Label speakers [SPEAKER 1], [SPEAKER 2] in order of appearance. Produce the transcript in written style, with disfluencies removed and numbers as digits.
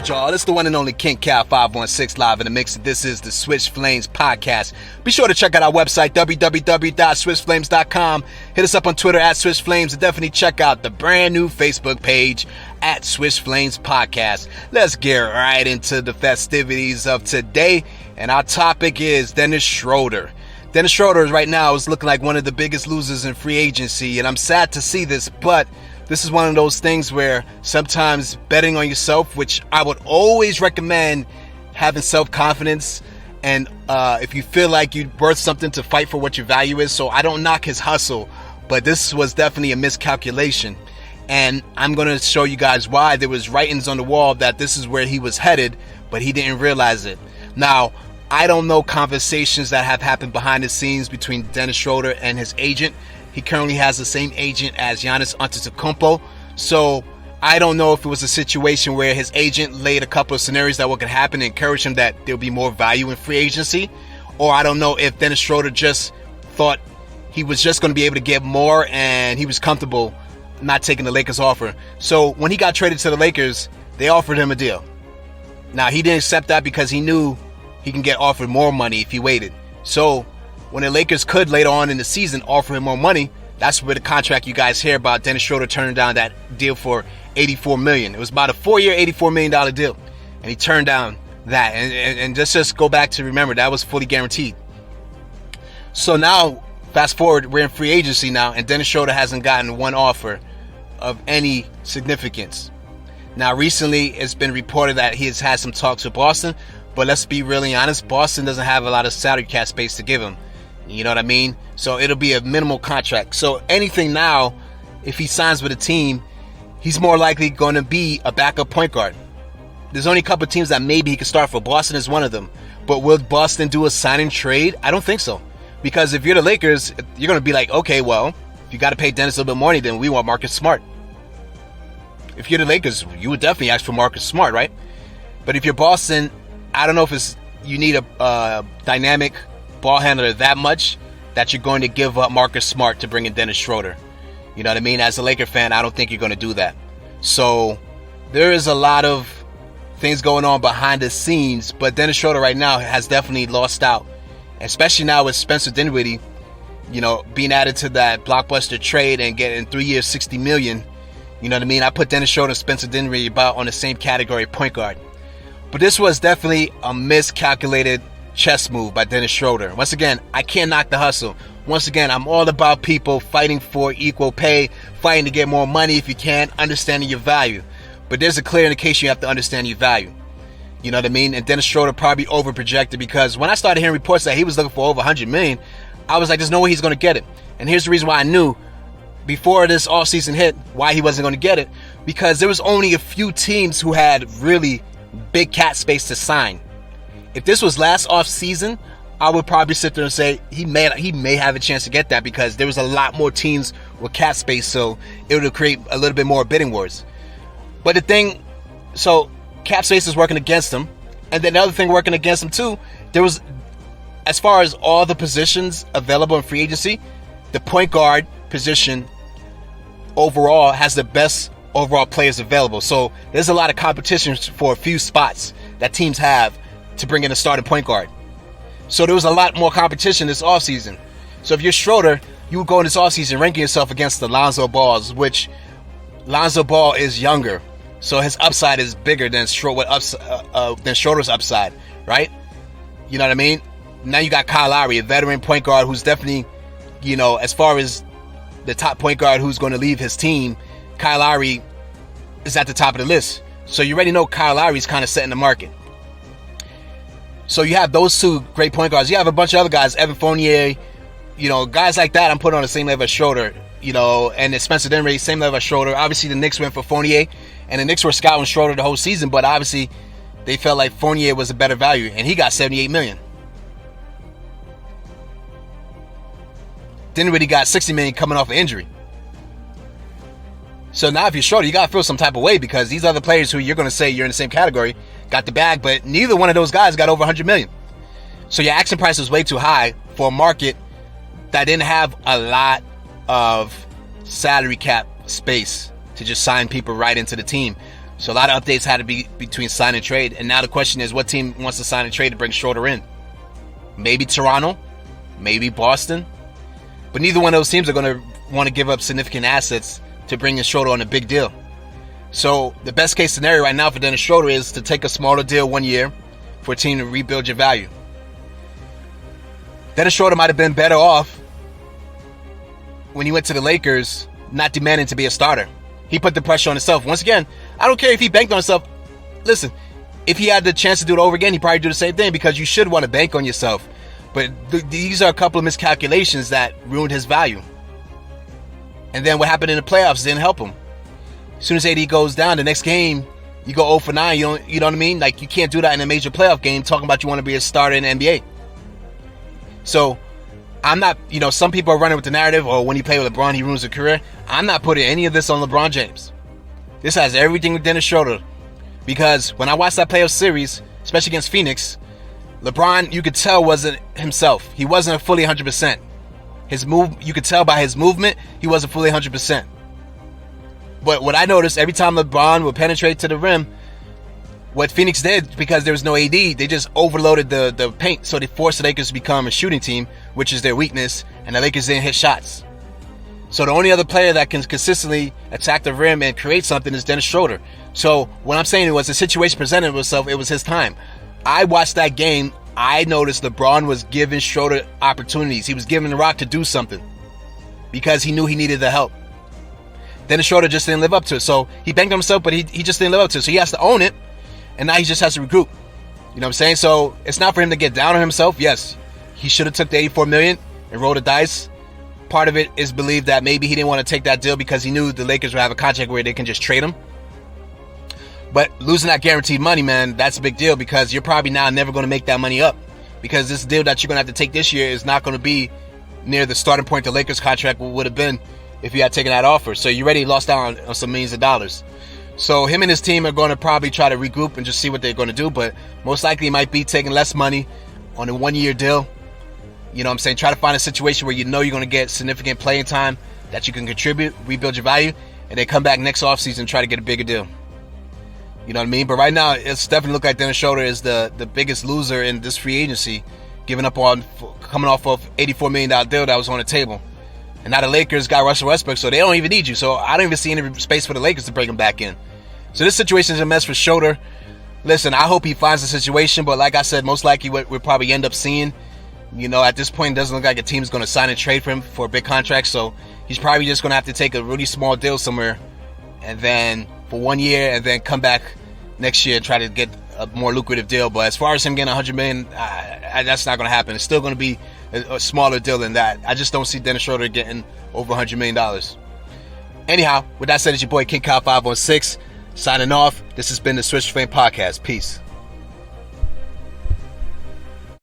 [SPEAKER 1] good, y'all? It's the one and only King Cal 516 live in the mix. This is the Swish Flames podcast. Be sure to check out our website, www.swishflames.com. Hit us up on Twitter at Swish Flames, and definitely check out the brand new Facebook page at Swish Flames Podcast. Let's get right into the festivities of today, and our topic is Dennis Schroder. Dennis Schroder right now is looking like one of the biggest losers in free agency, and I'm sad to see this, but this is one of those things where sometimes betting on yourself, which I would always recommend having self-confidence, and if you feel like you're worth something, to fight for what your value is. So I don't knock his hustle, but this was definitely a miscalculation. And I'm going to show you guys why. There was writings on the wall that this is where he was headed, but he didn't realize it. Now, I don't know conversations that have happened behind the scenes between Dennis Schroder and his agent. He currently has the same agent as Giannis Antetokounmpo. So I don't know if it was a situation where his agent laid a couple of scenarios that what could happen and encouraged him that there'll be more value in free agency. Or I don't know if Dennis Schroder just thought he was just going to be able to get more and he was comfortable not taking the Lakers offer. So when he got traded to the Lakers, they offered him a deal. Now, he didn't accept that because he knew he can get offered more money if he waited. So when the Lakers could later on in the season offer him more money, that's where the contract you guys hear about Dennis Schroder turning down that deal for $84 million. It was about a 4-year, $84 million deal. And he turned down that. And just go back to remember, that was fully guaranteed. So now, fast forward, we're in free agency now, and Dennis Schroder hasn't gotten one offer of any significance. Now, recently, it's been reported that he has had some talks with Boston, but let's be really honest, Boston doesn't have a lot of salary cap space to give him. You know what I mean? So it'll be a minimal contract. So anything now, if he signs with a team, he's more likely going to be a backup point guard. There's only a couple of teams that maybe he could start for. Boston is one of them. But will Boston do a sign and trade? I don't think so. Because if you're the Lakers, you're going to be like, okay, well, if you got to pay Dennis a little bit more money, then we want Marcus Smart. If you're the Lakers, you would definitely ask for Marcus Smart, right? But if you're Boston, I don't know if you need a dynamic ball handler that much that you're going to give up Marcus Smart to bring in Dennis Schroder. You know what I mean? As a Laker fan, I don't think you're going to do that. So there is a lot of things going on behind the scenes, but Dennis Schroder right now has definitely lost out, especially now with Spencer Dinwiddie, being added to that blockbuster trade and getting 3 years, $60 million. You know what I mean? I put Dennis Schroder and Spencer Dinwiddie about on the same category, point guard. But this was definitely a miscalculated chess move by Dennis Schroder. Once again, I can't knock the hustle. Once again, I'm all about people fighting for equal pay, fighting to get more money if you can, understanding your value. But there's a clear indication you have to understand your value. You know what I mean? And Dennis Schroder probably overprojected, because when I started hearing reports that he was looking for over $100 million, I was like, there's no way he's going to get it. And here's the reason why I knew before this offseason hit why he wasn't going to get it. Because there was only a few teams who had really big cap space to sign. If this was last off season, I would probably sit there and say he may have a chance to get that, because there was a lot more teams with cap space, so it would create a little bit more bidding wars. But so cap space is working against him, and then the other thing working against him too, there was, as far as all the positions available in free agency, the point guard position overall has the best overall players available. So there's a lot of competition for a few spots that teams have to bring in a starting point guard. So there was a lot more competition this offseason. So if you're Schroder, you would go in this offseason ranking yourself against the Lonzo Balls, which Lonzo Ball is younger, so his upside is bigger than Schroder's upside, right? You know what I mean? Now you got Kyle Lowry, a veteran point guard who's definitely, as far as the top point guard who's going to leave his team, Kyle Lowry is at the top of the list. So you already know Kyle Lowry's kind of setting the market. So you have those two great point guards. You have a bunch of other guys, Evan Fournier, guys like that I'm putting on the same level as Schroder, and then Spencer Dinwiddie, same level as Schroder. Obviously, the Knicks went for Fournier, and the Knicks were scouting Schroder the whole season, but obviously they felt like Fournier was a better value, and he got $78 million. Dinwiddie got $60 million coming off an injury. So now if you're Schroder, you got to feel some type of way, because these other players who you're going to say you're in the same category got the bag, but neither one of those guys got over $100 million. So your asking price was way too high for a market that didn't have a lot of salary cap space to just sign people right into the team. So a lot of updates had to be between sign and trade. And now the question is, what team wants to sign and trade to bring Schroder in? Maybe Toronto, maybe Boston. But neither one of those teams are going to want to give up significant assets to bring in Schroder on a big deal. So the best case scenario right now for Dennis Schroder is to take a smaller deal 1 year for a team to rebuild your value. Dennis Schroder might have been better off when he went to the Lakers, not demanding to be a starter. He put the pressure on himself. Once again, I don't care if he banked on himself. Listen, if he had the chance to do it over again, he'd probably do the same thing, because you should want to bank on yourself. But these are a couple of miscalculations that ruined his value. And then what happened in the playoffs didn't help him. As soon as AD goes down, the next game, you go 0 for 9. You know what I mean? Like, you can't do that in a major playoff game talking about you want to be a starter in the NBA. So, I'm not, some people are running with the narrative, or when he played with LeBron, he ruins his career. I'm not putting any of this on LeBron James. This has everything with Dennis Schroder. Because when I watched that playoff series, especially against Phoenix, LeBron, you could tell, wasn't himself. He wasn't fully 100%. You could tell by his movement, he wasn't fully 100%. But what I noticed, every time LeBron would penetrate to the rim, what Phoenix did, because there was no AD, they just overloaded the paint. So they forced the Lakers to become a shooting team, which is their weakness, and the Lakers didn't hit shots. So the only other player that can consistently attack the rim and create something is Dennis Schroder. So what I'm saying was, the situation presented itself, it was his time. I watched that game. I noticed LeBron was giving Schroder opportunities. He was giving the Rock to do something because he knew he needed the help. Dennis Schroder just didn't live up to it. So he banked on himself, but he just didn't live up to it. So he has to own it, and now he just has to regroup. You know what I'm saying? So it's not for him to get down on himself. Yes, he should have took the $84 million and rolled the dice. Part of it is believed that maybe he didn't want to take that deal because he knew the Lakers would have a contract where they can just trade him. But losing that guaranteed money, man, that's a big deal, because you're probably now never going to make that money up, because this deal that you're going to have to take this year is not going to be near the starting point the Lakers contract would have been if you had taken that offer. So you already lost out on some millions of dollars. So him and his team are going to probably try to regroup and just see what they're going to do, but most likely it might be taking less money on a 1 year deal. You know what I'm saying? Try to find a situation where you know you're going to get significant playing time that you can contribute, rebuild your value, and then come back next offseason and try to get a bigger deal. You know what I mean? But right now, it's definitely look like Dennis Schroder is the biggest loser in this free agency, giving up on coming off of $84 million deal that was on the table. And now the Lakers got Russell Westbrook, so they don't even need you. So I don't even see any space for the Lakers to bring him back in. So this situation is a mess for Schroder. Listen, I hope he finds a situation, but like I said, most likely what we'll probably end up seeing, at this point, it doesn't look like a team's going to sign and trade for him for a big contract. So he's probably just going to have to take a really small deal somewhere, and then for 1 year, and then come back next year and try to get a more lucrative deal. But as far as him getting $100 million, that's not going to happen. It's still going to be a smaller deal than that. I just don't see Dennis Schroder getting over $100 million. Anyhow, with that said, it's your boy King Kyle 516 signing off. This has been the Swish Flame Podcast. Peace.